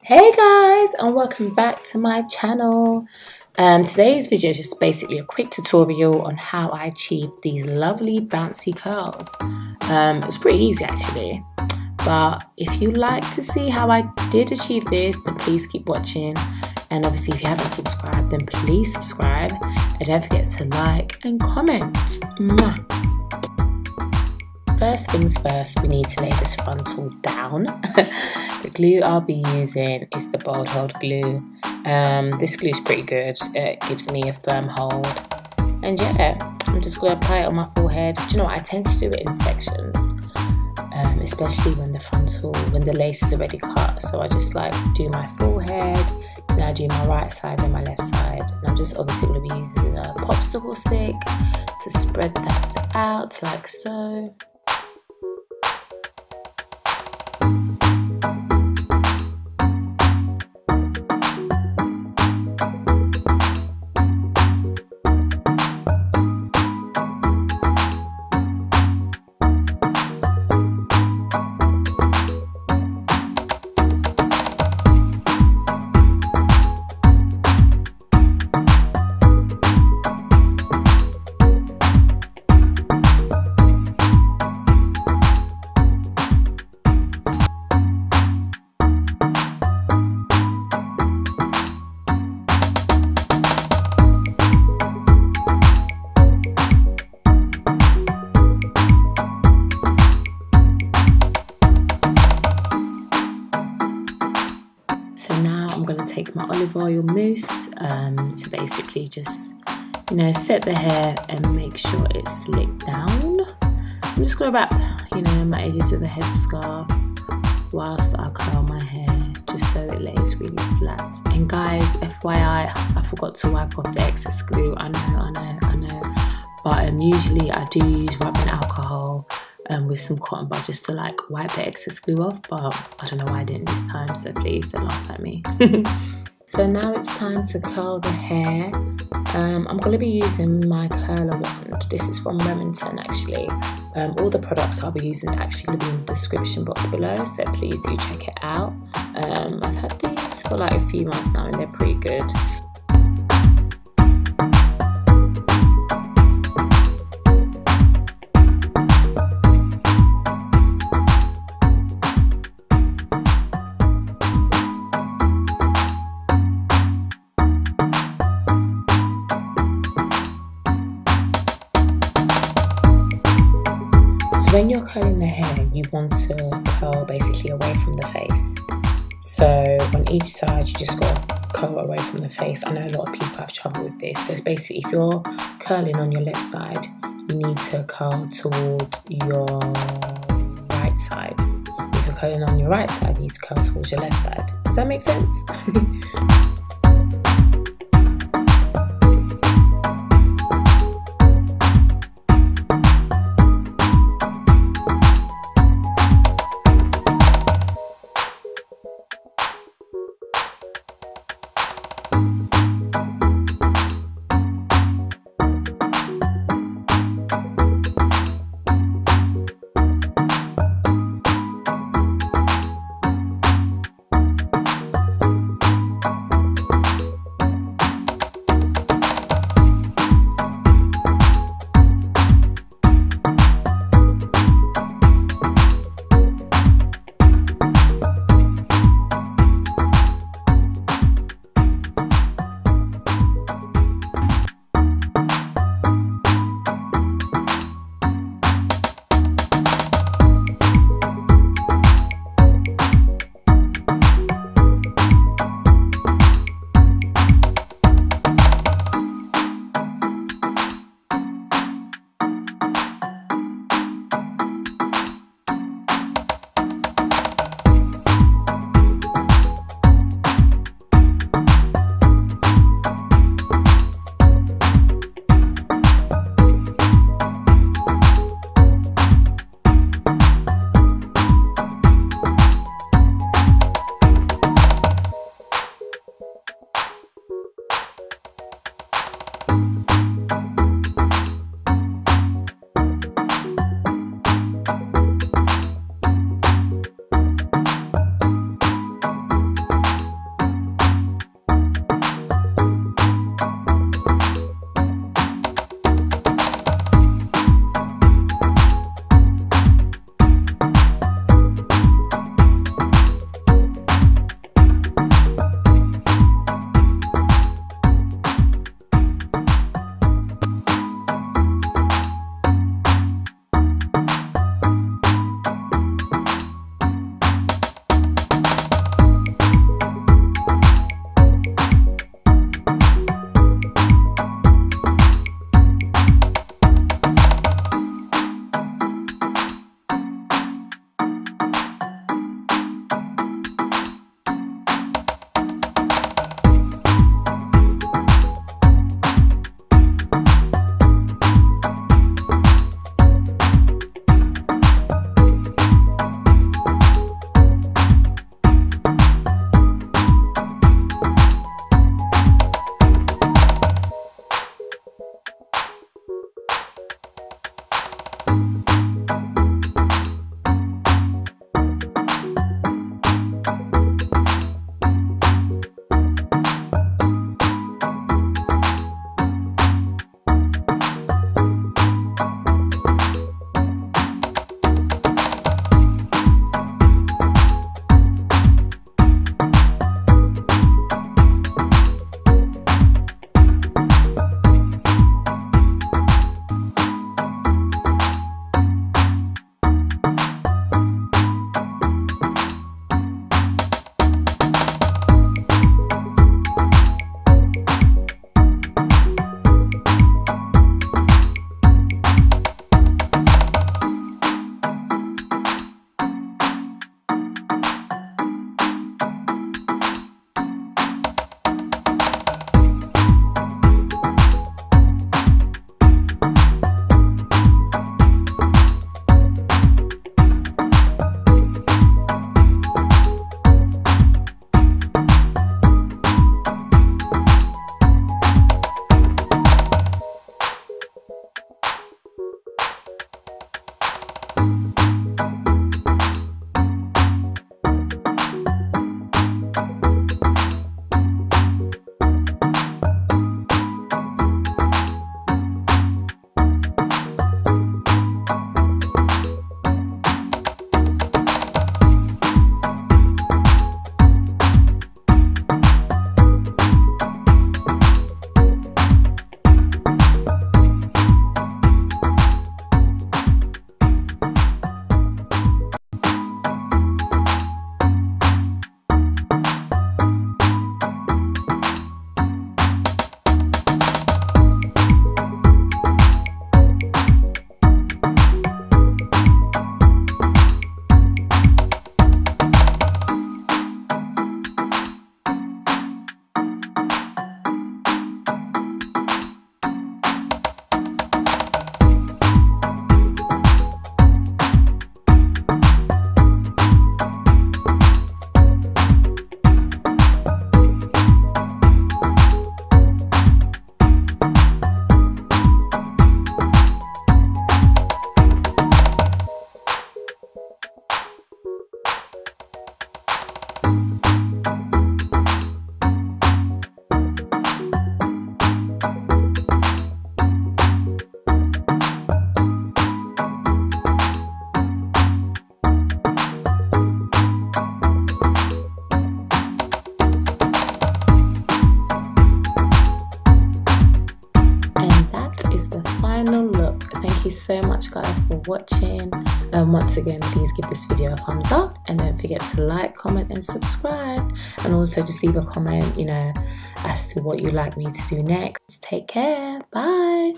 Hey guys, and welcome back to my channel. Today's video is just basically a quick tutorial on how I achieved these lovely bouncy curls. It's pretty easy actually, but if you like to see how I did achieve this, then please keep watching. And obviously if you haven't subscribed, then please subscribe, and don't forget to like and comment. Mwah. First things first, we need to lay this frontal down. The glue I'll be using is the Boldhold glue. This glue is pretty good. It gives me a firm hold. And yeah, I'm just going to apply it on my forehead. Do you know what? I tend to do it in sections, especially when the lace is already cut. So I just like do my forehead, then I do my right side and my left side. And I'm just obviously going to be using a popsicle stick to spread that out like so. So now I'm going to take my olive oil mousse to basically just, set the hair and make sure it's slicked down. I'm just going to wrap, my edges with a headscarf whilst I curl my hair, just so it lays really flat. And guys, FYI, I forgot to wipe off the excess glue. I know. But usually I do use rubbing alcohol with some cotton bud just to wipe the excess glue off, but I don't know why I didn't this time, so please don't laugh at me. So now it's time to curl the hair. I'm going to be using my curler wand. This is from Remington actually. All the products I'll be using are actually going to be in the description box below, so please do check it out. I've had these for a few months now and they're pretty good. When you're curling the hair, you want to curl basically away from the face. So on each side, you just got to curl away from the face. I know a lot of people have trouble with this. So basically, if you're curling on your left side, you need to curl toward your right side. If you're curling on your right side, you need to curl towards your left side. Does that make sense? final look. Thank you so much guys for watching. Once again, please give this video a thumbs up and don't forget to like, comment and subscribe, and also just leave a comment, you know, as to what you'd like me to do next. Take care. Bye.